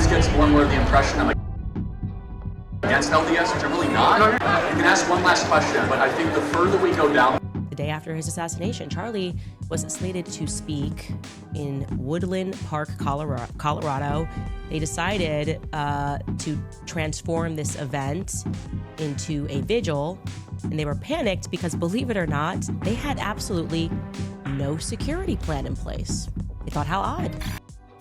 audience gets more and more the impression I'm against LDS, which I'm really not. You can ask one last question, but I think the further we go down. The day after his assassination, Charlie was slated to speak in Woodland Park, Colorado. They decided to transform this event into a vigil, and they were panicked because, believe it or not, they had absolutely no security plan in place. They thought, how odd.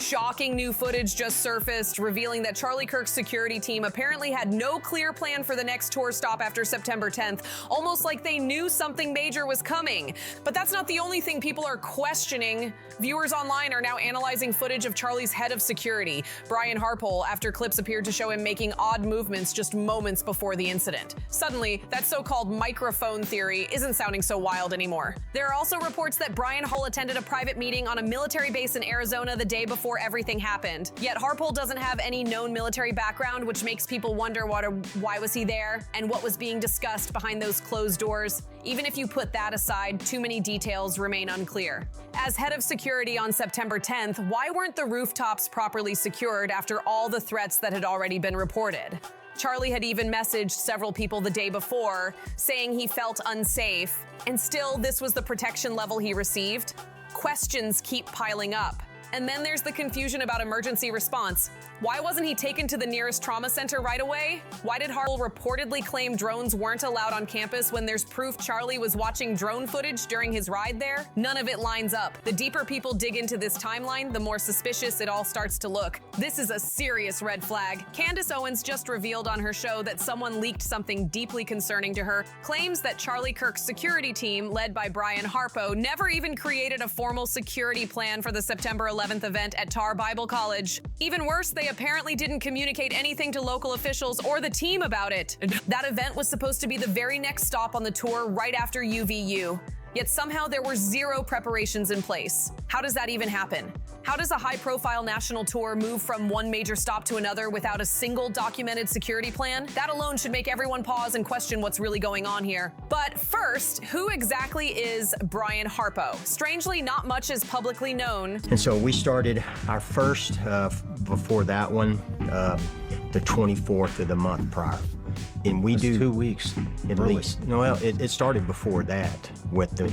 Shocking new footage just surfaced, revealing that Charlie Kirk's security team apparently had no clear plan for the next tour stop after September 10th, almost like they knew something major was coming. But that's not the only thing people are questioning. Viewers online are now analyzing footage of Charlie's head of security, Brian Harpo, after clips appeared to show him making odd movements just moments before the incident. Suddenly, that so-called microphone theory isn't sounding so wild anymore. There are also reports that Brian Harpo attended a private meeting on a military base in Arizona the day before everything happened. Yet Harpo doesn't have any known military background, which makes people wonder why was he there and what was being discussed behind those closed doors. Even if you put that aside, too many details remain unclear. As head of security on September 10th, why weren't the rooftops properly secured after all the threats that had already been reported? Charlie had even messaged several people the day before, saying he felt unsafe, and still this was the protection level he received? Questions keep piling up. And then there's the confusion about emergency response. Why wasn't he taken to the nearest trauma center right away? Why did Harpo reportedly claim drones weren't allowed on campus when there's proof Charlie was watching drone footage during his ride there? None of it lines up. The deeper people dig into this timeline, the more suspicious it all starts to look. This is a serious red flag. Candace Owens just revealed on her show that someone leaked something deeply concerning to her, claims that Charlie Kirk's security team, led by Brian Harpo, never even created a formal security plan for the September 11th event at Tar Bible College. Even worse, they apparently didn't communicate anything to local officials or the team about it. That event was supposed to be the very next stop on the tour right after UVU. Yet somehow there were zero preparations in place. How does that even happen? How does a high-profile national tour move from one major stop to another without a single documented security plan? That alone should make everyone pause and question what's really going on here. But first, who exactly is Brian Harpo? Strangely, not much is publicly known. And so we started our first, before that one, the 24th of the month prior. And we do 2 weeks at early. least. No, well, it started before that with the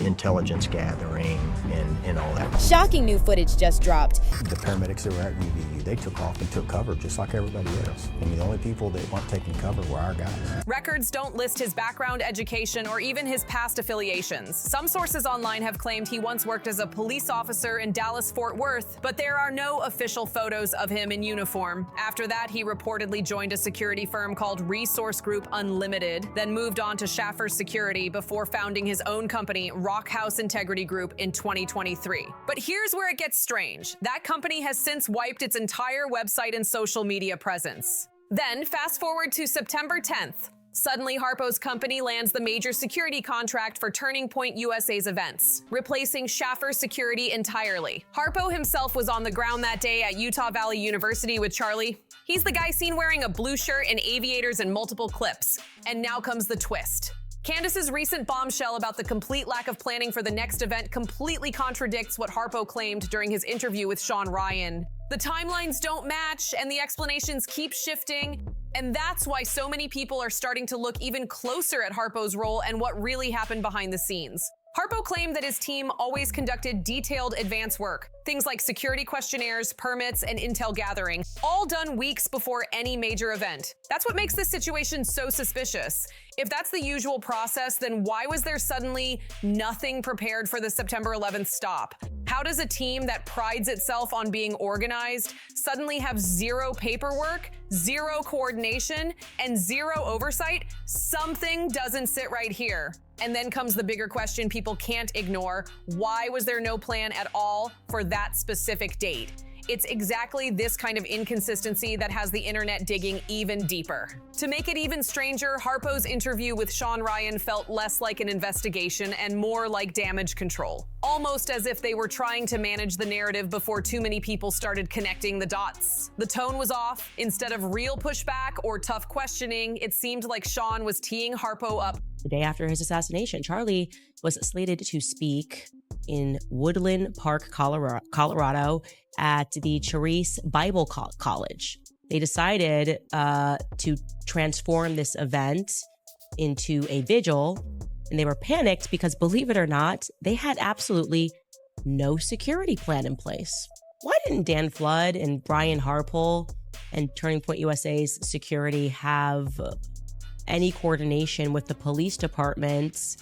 intelligence gathering and all that. Shocking new footage just dropped. The paramedics that were at UVU, they took off and took cover just like everybody else. And the only people that weren't taking cover were our guys. Records don't list his background, education, or even his past affiliations. Some sources online have claimed he once worked as a police officer in Dallas-Fort Worth, but there are no official photos of him in uniform. After that, he reportedly joined a security firm called Resource Group Unlimited, then moved on to Schaffer Security before founding his own company, Rock House Integrity Group, in 2023. But here's where it gets strange. That company has since wiped its entire website and social media presence. Then, fast forward to September 10th. Suddenly, Harpo's company lands the major security contract for Turning Point USA's events, replacing Schaffer Security entirely. Harpo himself was on the ground that day at Utah Valley University with Charlie. He's the guy seen wearing a blue shirt and aviators in multiple clips. And now comes the twist. Candace's recent bombshell about the complete lack of planning for the next event completely contradicts what Harpo claimed during his interview with Sean Ryan. The timelines don't match, and the explanations keep shifting. And that's why so many people are starting to look even closer at Harpo's role and what really happened behind the scenes. Harpo claimed that his team always conducted detailed advance work, things like security questionnaires, permits, and intel gathering, all done weeks before any major event. That's what makes this situation so suspicious. If that's the usual process, then why was there suddenly nothing prepared for the September 11th stop? How does a team that prides itself on being organized suddenly have zero paperwork, zero coordination, and zero oversight? Something doesn't sit right here. And then comes the bigger question people can't ignore. Why was there no plan at all for that specific date? It's exactly this kind of inconsistency that has the internet digging even deeper. To make it even stranger, Harpo's interview with Sean Ryan felt less like an investigation and more like damage control. Almost as if they were trying to manage the narrative before too many people started connecting the dots. The tone was off. Instead of real pushback or tough questioning, it seemed like Sean was teeing Harpo up. The day after his assassination, Charlie was slated to speak in Woodland Park, Colorado at the Charis Bible College. They decided to transform this event into a vigil, and they were panicked because, believe it or not, they had absolutely no security plan in place. Why didn't Dan Flood and Brian Harpo and Turning Point USA's security have any coordination with the police departments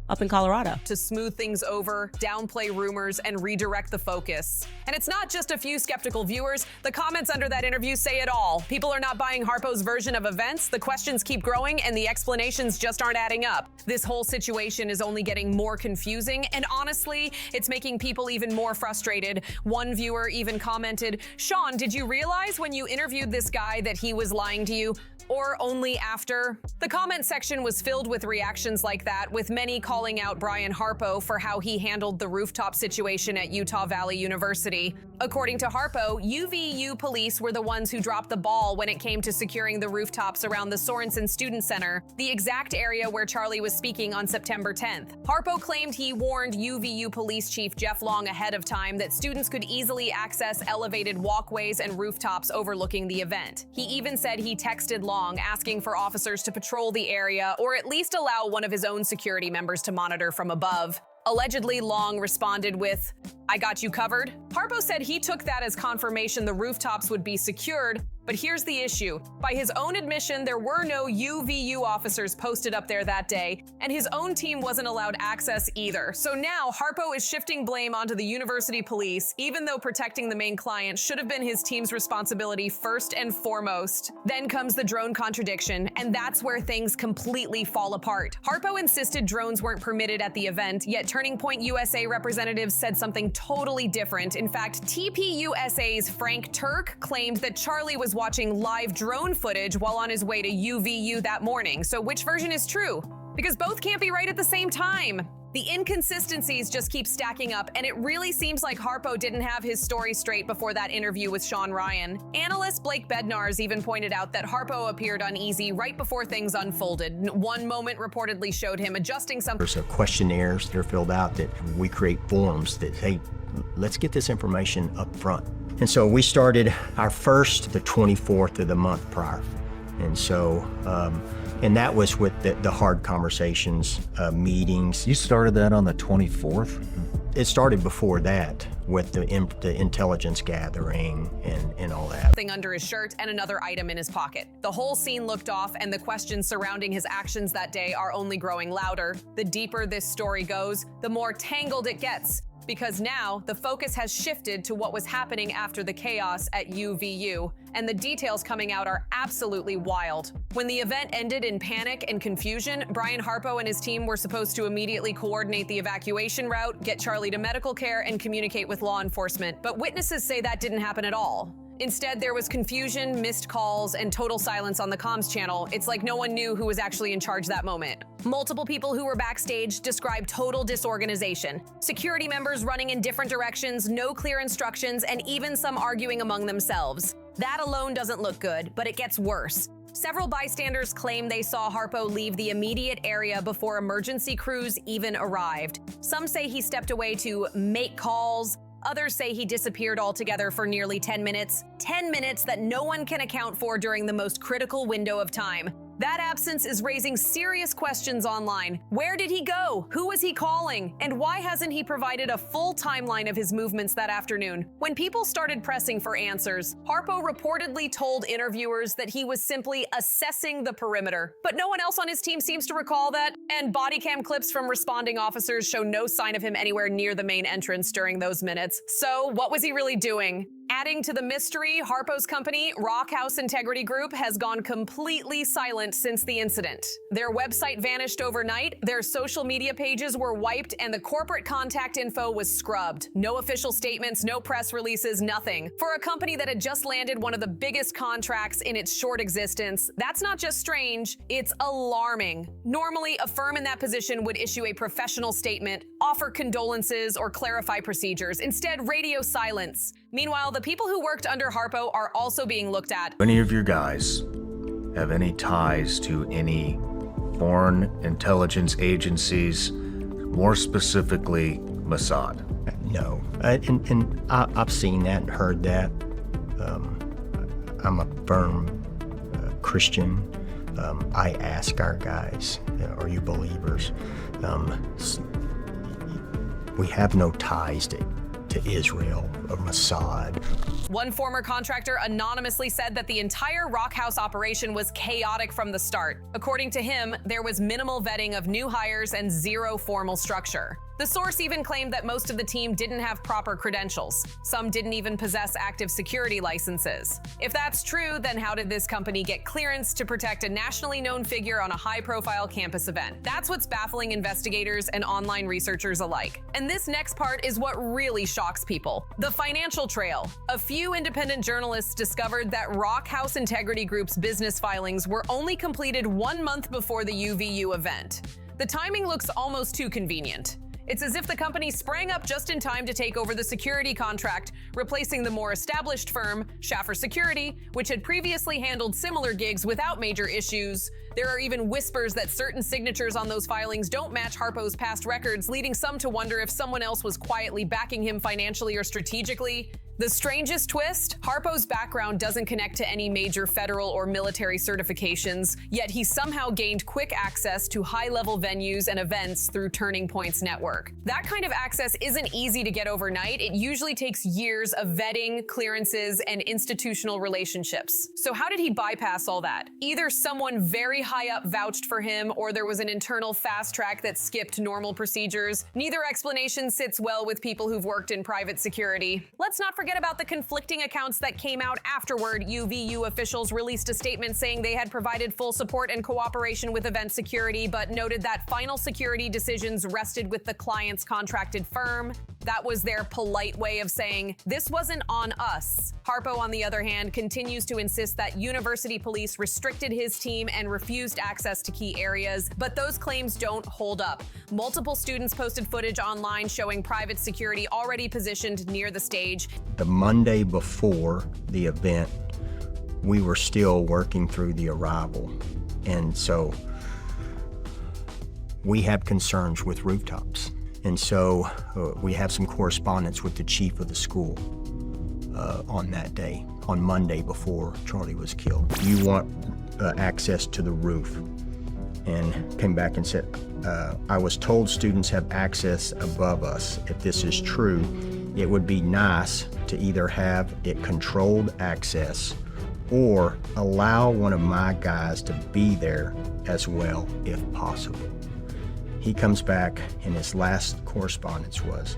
up in Colorado? To smooth things over, downplay rumors, and redirect the focus. And it's not just a few skeptical viewers. The comments under that interview say it all. People are not buying Harpo's version of events, the questions keep growing, and the explanations just aren't adding up. This whole situation is only getting more confusing, and honestly, it's making people even more frustrated. One viewer even commented, "Sean, did you realize when you interviewed this guy that he was lying to you? Or only after?" The comment section was filled with reactions like that, with many calling out Brian Harpo for how he handled the rooftop situation at Utah Valley University. According to Harpo, UVU police were the ones who dropped the ball when it came to securing the rooftops around the Sorensen Student Center, the exact area where Charlie was speaking on September 10th. Harpo claimed he warned UVU Police Chief Jeff Long ahead of time that students could easily access elevated walkways and rooftops overlooking the event. He even said he texted Long asking for officers to patrol the area or at least allow one of his own security members to monitor from above. Allegedly, Long responded with, "I got you covered." Harpo said he took that as confirmation the rooftops would be secured, but here's the issue. By his own admission, there were no UVU officers posted up there that day, and his own team wasn't allowed access either. So now Harpo is shifting blame onto the university police, even though protecting the main client should have been his team's responsibility first and foremost. Then comes the drone contradiction, and that's where things completely fall apart. Harpo insisted drones weren't permitted at the event, yet Turning Point USA representatives said something totally different. In fact, TPUSA's Frank Turk claimed that Charlie was watching live drone footage while on his way to UVU that morning. So which version is true? Because both can't be right at the same time. The inconsistencies just keep stacking up, and it really seems like Harpo didn't have his story straight before that interview with Sean Ryan. Analyst Blake Bednarz even pointed out that Harpo appeared uneasy right before things unfolded. One moment reportedly showed him adjusting something. There's questionnaires that are filled out that we create forms that, hey, let's get this information up front. And so we started our first the 24th of the month prior. And so, and that was with the hard conversations, meetings. You started that on the 24th? It started before that with the intelligence gathering and all that. Thing under his shirt and another item in his pocket. The whole scene looked off, and the questions surrounding his actions that day are only growing louder. The deeper this story goes, the more tangled it gets. Because now the focus has shifted to what was happening after the chaos at UVU, and the details coming out are absolutely wild. When the event ended in panic and confusion, Brian Harpo and his team were supposed to immediately coordinate the evacuation route, get Charlie to medical care, and communicate with law enforcement. But witnesses say that didn't happen at all. Instead, there was confusion, missed calls, and total silence on the comms channel. It's like no one knew who was actually in charge that moment. Multiple people who were backstage described total disorganization. Security members running in different directions, no clear instructions, and even some arguing among themselves. That alone doesn't look good, but it gets worse. Several bystanders claim they saw Harpo leave the immediate area before emergency crews even arrived. Some say he stepped away to make calls. Others say he disappeared altogether for nearly 10 minutes. 10 minutes that no one can account for during the most critical window of time. That absence is raising serious questions online. Where did he go? Who was he calling? And why hasn't he provided a full timeline of his movements that afternoon? When people started pressing for answers, Harpo reportedly told interviewers that he was simply assessing the perimeter. But no one else on his team seems to recall that, and body cam clips from responding officers show no sign of him anywhere near the main entrance during those minutes. So what was he really doing? Adding to the mystery, Harpo's company, Rock House Integrity Group, has gone completely silent since the incident. Their website vanished overnight, their social media pages were wiped, and the corporate contact info was scrubbed. No official statements, no press releases, nothing. For a company that had just landed one of the biggest contracts in its short existence, that's not just strange, it's alarming. Normally, a firm in that position would issue a professional statement, offer condolences, or clarify procedures. Instead, radio silence. Meanwhile, the people who worked under Harpo are also being looked at. Any of your guys have any ties to any foreign intelligence agencies, more specifically Mossad? No, and I've seen that and heard that. I'm a firm Christian. I ask our guys, are you believers? We have no ties to Israel or Mossad. One former contractor anonymously said that the entire Rock House operation was chaotic from the start. According to him, there was minimal vetting of new hires and zero formal structure. The source even claimed that most of the team didn't have proper credentials. Some didn't even possess active security licenses. If that's true, then how did this company get clearance to protect a nationally known figure on a high-profile campus event? That's what's baffling investigators and online researchers alike. And this next part is what really shocks people. The financial trail. A few independent journalists discovered that Rock House Integrity Group's business filings were only completed 1 month before the UVU event. The timing looks almost too convenient. It's as if the company sprang up just in time to take over the security contract, replacing the more established firm, Schaffer Security, which had previously handled similar gigs without major issues. There are even whispers that certain signatures on those filings don't match Harpo's past records, leading some to wonder if someone else was quietly backing him financially or strategically. The strangest twist? Harpo's background doesn't connect to any major federal or military certifications, yet he somehow gained quick access to high-level venues and events through Turning Point's network. That kind of access isn't easy to get overnight. It usually takes years of vetting, clearances, and institutional relationships. So how did he bypass all that? Either someone very high up vouched for him, or there was an internal fast track that skipped normal procedures. Neither explanation sits well with people who've worked in private security. Let's not forget about the conflicting accounts that came out afterward. UVU officials released a statement saying they had provided full support and cooperation with event security, but noted that final security decisions rested with the client's contracted firm. That was their polite way of saying, this wasn't on us. Harpo, on the other hand, continues to insist that university police restricted his team and refused access to key areas, but those claims don't hold up. Multiple students posted footage online showing private security already positioned near the stage. The Monday before the event, we were still working through the arrival. And so we have concerns with rooftops. And so we have some correspondence with the chief of the school on that day, on Monday before Charlie was killed. You want access to the roof. And came back and said, I was told students have access above us. If this is true, it would be nice to either have it controlled access or allow one of my guys to be there as well, if possible. He comes back and his last correspondence was,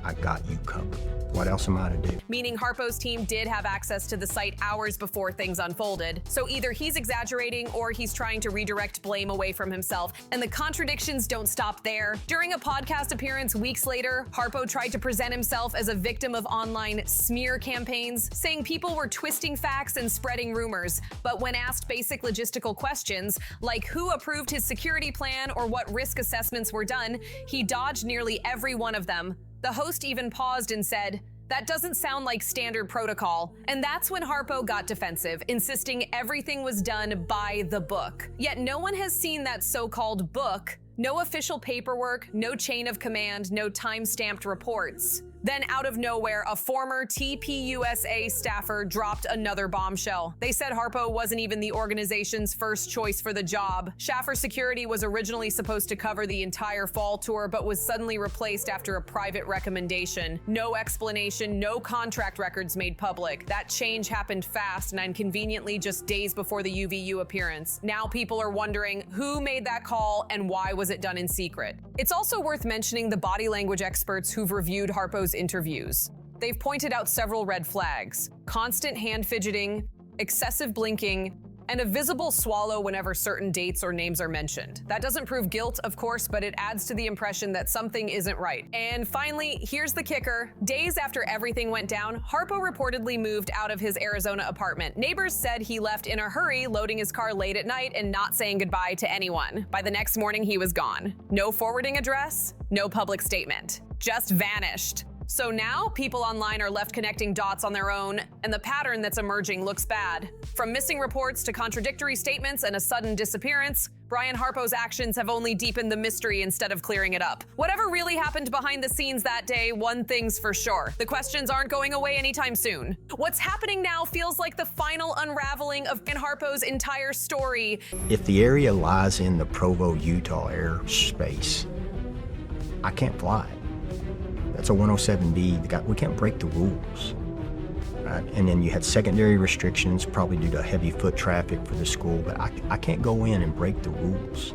I got you covered. What else am I to do? Meaning Harpo's team did have access to the site hours before things unfolded. So either he's exaggerating or he's trying to redirect blame away from himself. And the contradictions don't stop there. During a podcast appearance weeks later, Harpo tried to present himself as a victim of online smear campaigns, saying people were twisting facts and spreading rumors. But when asked basic logistical questions, like who approved his security plan or what risk assessments were done, he dodged nearly every one of them. The host even paused and said, that doesn't sound like standard protocol. And that's when Harpo got defensive, insisting everything was done by the book. Yet no one has seen that so-called book. No official paperwork, no chain of command, no time-stamped reports. Then out of nowhere, a former TPUSA staffer dropped another bombshell. They said Harpo wasn't even the organization's first choice for the job. Schaffer Security was originally supposed to cover the entire fall tour, but was suddenly replaced after a private recommendation. No explanation, no contract records made public. That change happened fast and inconveniently just days before the UVU appearance. Now people are wondering who made that call and why was it done in secret. It's also worth mentioning the body language experts who've reviewed Harpo's interviews. They've pointed out several red flags: constant hand fidgeting, excessive blinking, and a visible swallow whenever certain dates or names are mentioned. That doesn't prove guilt, of course, but it adds to the impression that something isn't right. And finally, here's the kicker. Days after everything went down, Harpo reportedly moved out of his Arizona apartment. Neighbors said he left in a hurry, loading his car late at night and not saying goodbye to anyone. By the next morning, he was gone. No forwarding address, no public statement. Just vanished. So now people online are left connecting dots on their own, and the pattern that's emerging looks bad. From missing reports to contradictory statements and a sudden disappearance, Brian Harpo's actions have only deepened the mystery instead of clearing it up. Whatever really happened behind the scenes that day, one thing's for sure. The questions aren't going away anytime soon. What's happening now feels like the final unraveling of Brian Harpo's entire story. If the area lies in the Provo, Utah airspace, I can't fly it. That's a 107B. We can't break the rules. Right? And then you had secondary restrictions, probably due to heavy foot traffic for the school, but I can't go in and break the rules.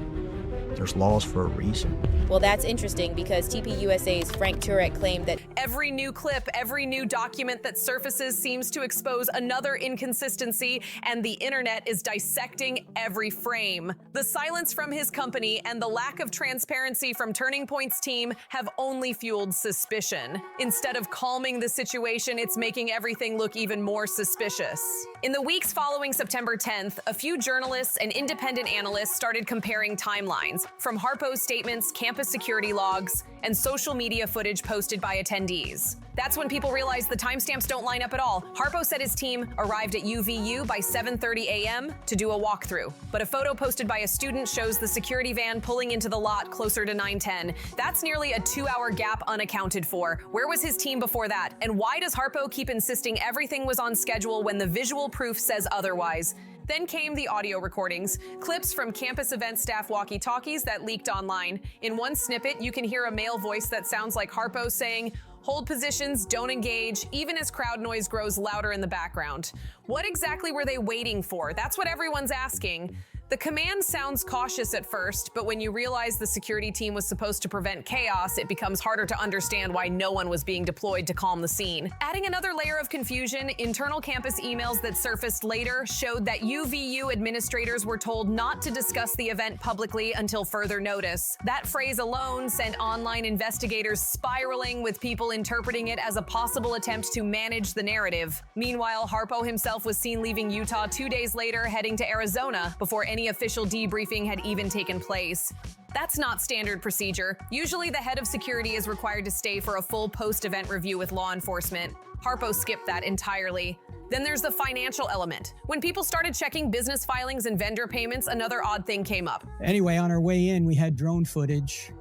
There's laws for a reason. Well, that's interesting because TPUSA's Frank Turek claimed that every new clip, every new document that surfaces seems to expose another inconsistency, and the internet is dissecting every frame. The silence from his company and the lack of transparency from Turning Point's team have only fueled suspicion. Instead of calming the situation, it's making everything look even more suspicious. In the weeks following September 10th, a few journalists and independent analysts started comparing timelines from Harpo's statements, campus security logs, and social media footage posted by attendees. That's when people realized the timestamps don't line up at all. Harpo said his team arrived at UVU by 7:30 a.m. to do a walkthrough, but a photo posted by a student shows the security van pulling into the lot closer to 9:10. That's nearly a 2-hour gap unaccounted for. Where was his team before that? And why does Harpo keep insisting everything was on schedule when the visual proof says otherwise? Then came the audio recordings, clips from campus event staff walkie-talkies that leaked online. In one snippet, you can hear a male voice that sounds like Harpo saying, "Hold positions, don't engage," even as crowd noise grows louder in the background. What exactly were they waiting for? That's what everyone's asking. The command sounds cautious at first, but when you realize the security team was supposed to prevent chaos, it becomes harder to understand why no one was being deployed to calm the scene. Adding another layer of confusion, internal campus emails that surfaced later showed that UVU administrators were told not to discuss the event publicly until further notice. That phrase alone sent online investigators spiraling, with people interpreting it as a possible attempt to manage the narrative. Meanwhile, Harpo himself was seen leaving Utah 2 days later, heading to Arizona, before any official debriefing had even taken place. That's not standard procedure. Usually the head of security is required to stay for a full post-event review with law enforcement. Harpo skipped that entirely. Then there's the financial element. When people started checking business filings and vendor payments, another odd thing came up. Anyway, on our way in, we had drone footage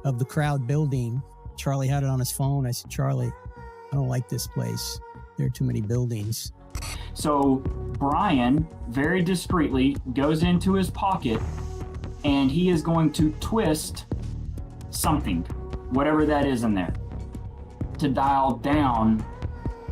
of the crowd building. Charlie had it on his phone. I said, "Charlie, I don't like this place. There are too many buildings." So Brian very discreetly goes into his pocket and he is going to twist something, whatever that is in there, to dial down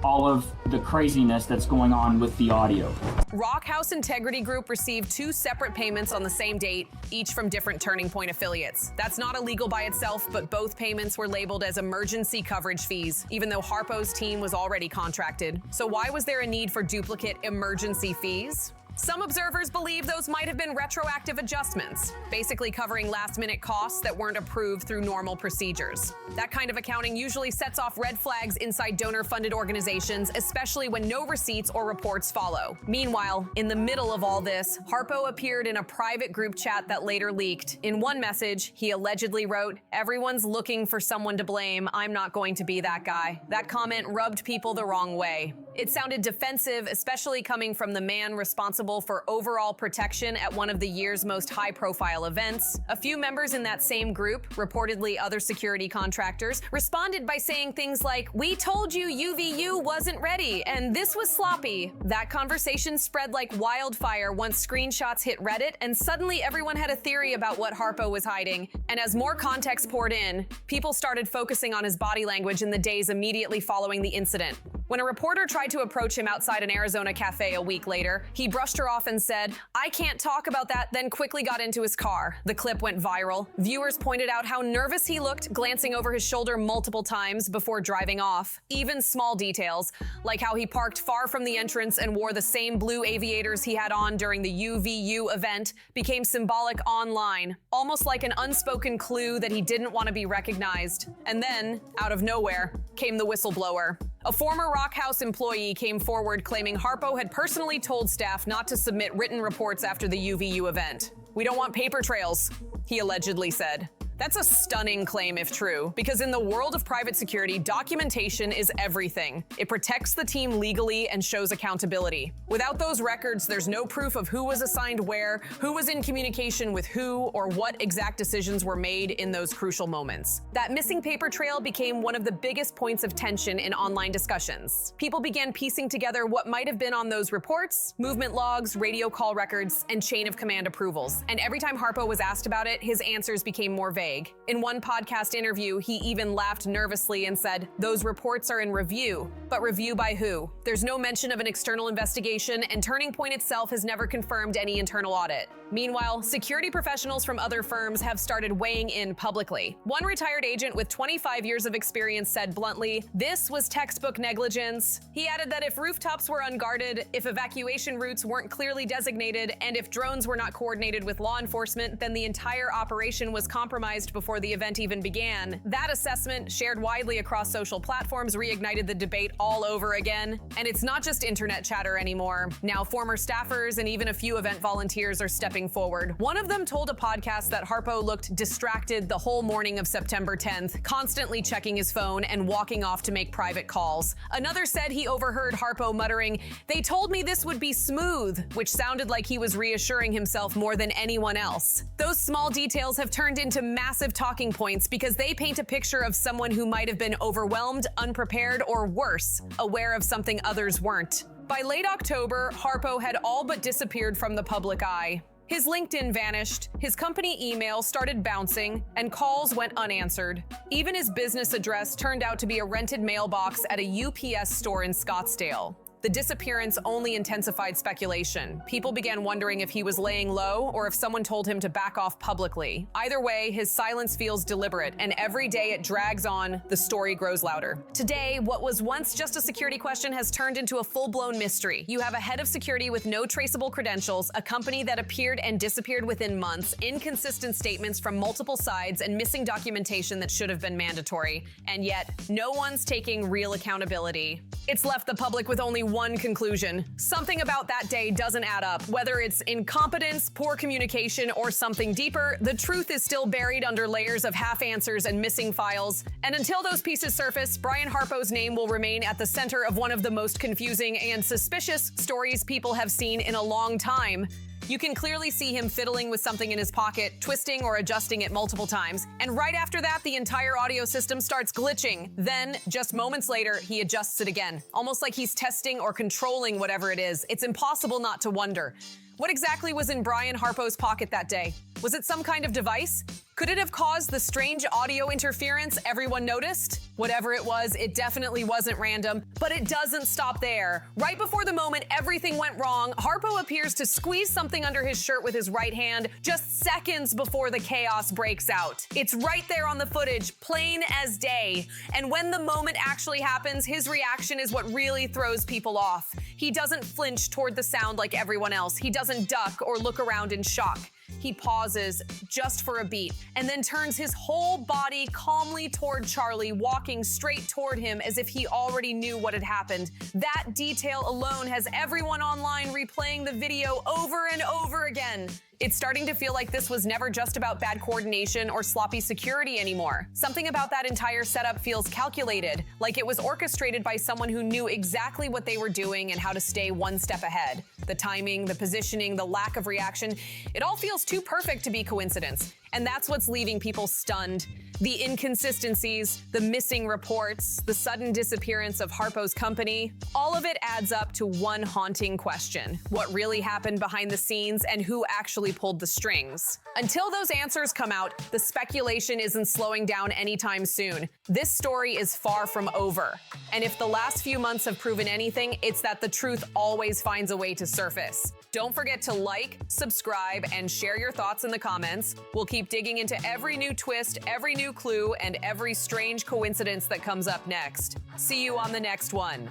all of the craziness that's going on with the audio. Rock House Integrity Group received 2 separate payments on the same date, each from different Turning Point affiliates. That's not illegal by itself, but both payments were labeled as emergency coverage fees, even though Harpo's team was already contracted. So why was there a need for duplicate emergency fees? Some observers believe those might have been retroactive adjustments, basically covering last-minute costs that weren't approved through normal procedures. That kind of accounting usually sets off red flags inside donor-funded organizations, especially when no receipts or reports follow. Meanwhile, in the middle of all this, Harpo appeared in a private group chat that later leaked. In one message, he allegedly wrote, "Everyone's looking for someone to blame. I'm not going to be that guy." That comment rubbed people the wrong way. It sounded defensive, especially coming from the man responsible for overall protection at one of the year's most high-profile events. A few members in that same group, reportedly other security contractors, responded by saying things like, "We told you UVU wasn't ready, and this was sloppy." That conversation spread like wildfire once screenshots hit Reddit, and suddenly everyone had a theory about what Harpo was hiding. And as more context poured in, people started focusing on his body language in the days immediately following the incident. When a reporter tried to approach him outside an Arizona cafe a week later, he brushed her off and said, "I can't talk about that," then quickly got into his car. The clip went viral. Viewers pointed out how nervous he looked, glancing over his shoulder multiple times before driving off. Even small details, like how he parked far from the entrance and wore the same blue aviators he had on during the UVU event, became symbolic online, almost like an unspoken clue that he didn't want to be recognized. And then, out of nowhere, came the whistleblower. A former Rock House employee came forward claiming Harpo had personally told staff not to submit written reports after the UVU event. "We don't want paper trails," he allegedly said. That's a stunning claim if true, because in the world of private security, documentation is everything. It protects the team legally and shows accountability. Without those records, there's no proof of who was assigned where, who was in communication with who, or what exact decisions were made in those crucial moments. That missing paper trail became one of the biggest points of tension in online discussions. People began piecing together what might have been on those reports, movement logs, radio call records, and chain of command approvals. And every time Harpo was asked about it, his answers became more vague. In one podcast interview, he even laughed nervously and said, "Those reports are in review." But review by who? There's no mention of an external investigation, and Turning Point itself has never confirmed any internal audit. Meanwhile, security professionals from other firms have started weighing in publicly. One retired agent with 25 years of experience said bluntly, "This was textbook negligence." He added that if rooftops were unguarded, if evacuation routes weren't clearly designated, and if drones were not coordinated with law enforcement, then the entire operation was compromised before the event even began. That assessment, shared widely across social platforms, reignited the debate all over again. And it's not just internet chatter anymore. Now former staffers and even a few event volunteers are stepping forward. One of them told a podcast that Harpo looked distracted the whole morning of September 10th, constantly checking his phone and walking off to make private calls. Another said he overheard Harpo muttering, "They told me this would be smooth," which sounded like he was reassuring himself more than anyone else. Those small details have turned into massive talking points because they paint a picture of someone who might have been overwhelmed, unprepared, or worse, aware of something others weren't. By late October, Harpo had all but disappeared from the public eye. His LinkedIn vanished, his company email started bouncing, and calls went unanswered. Even his business address turned out to be a rented mailbox at a UPS store in Scottsdale. The disappearance only intensified speculation. People began wondering if he was laying low or if someone told him to back off publicly. Either way, his silence feels deliberate, and every day it drags on, the story grows louder. Today, what was once just a security question has turned into a full-blown mystery. You have a head of security with no traceable credentials, a company that appeared and disappeared within months, inconsistent statements from multiple sides, and missing documentation that should have been mandatory. And yet, no one's taking real accountability. It's left the public with only one conclusion. Something about that day doesn't add up. Whether it's incompetence, poor communication, or something deeper, the truth is still buried under layers of half answers and missing files. And until those pieces surface, Brian Harpo's name will remain at the center of one of the most confusing and suspicious stories people have seen in a long time. You can clearly see him fiddling with something in his pocket, twisting or adjusting it multiple times. And right after that, the entire audio system starts glitching. Then, just moments later, he adjusts it again, almost like he's testing or controlling whatever it is. It's impossible not to wonder. What exactly was in Brian Harpo's pocket that day? Was it some kind of device? Could it have caused the strange audio interference everyone noticed? Whatever it was, it definitely wasn't random, but it doesn't stop there. Right before the moment everything went wrong, Harpo appears to squeeze something under his shirt with his right hand just seconds before the chaos breaks out. It's right there on the footage, plain as day. And when the moment actually happens, his reaction is what really throws people off. He doesn't flinch toward the sound like everyone else. He doesn't duck or look around in shock. He pauses just for a beat and then turns his whole body calmly toward Charlie, walking straight toward him as if he already knew what had happened. That detail alone has everyone online replaying the video over and over again. It's starting to feel like this was never just about bad coordination or sloppy security anymore. Something about that entire setup feels calculated, like it was orchestrated by someone who knew exactly what they were doing and how to stay one step ahead. The timing, the positioning, the lack of reaction, it all feels too perfect to be coincidence. And that's what's leaving people stunned. The inconsistencies, the missing reports, the sudden disappearance of Harpo's company, all of it adds up to one haunting question. What really happened behind the scenes and who actually pulled the strings? Until those answers come out, the speculation isn't slowing down anytime soon. This story is far from over. And if the last few months have proven anything, it's that the truth always finds a way to surface. Don't forget to like, subscribe, and share your thoughts in the comments. We'll keep digging into every new twist, every new clue, and every strange coincidence that comes up next. See you on the next one.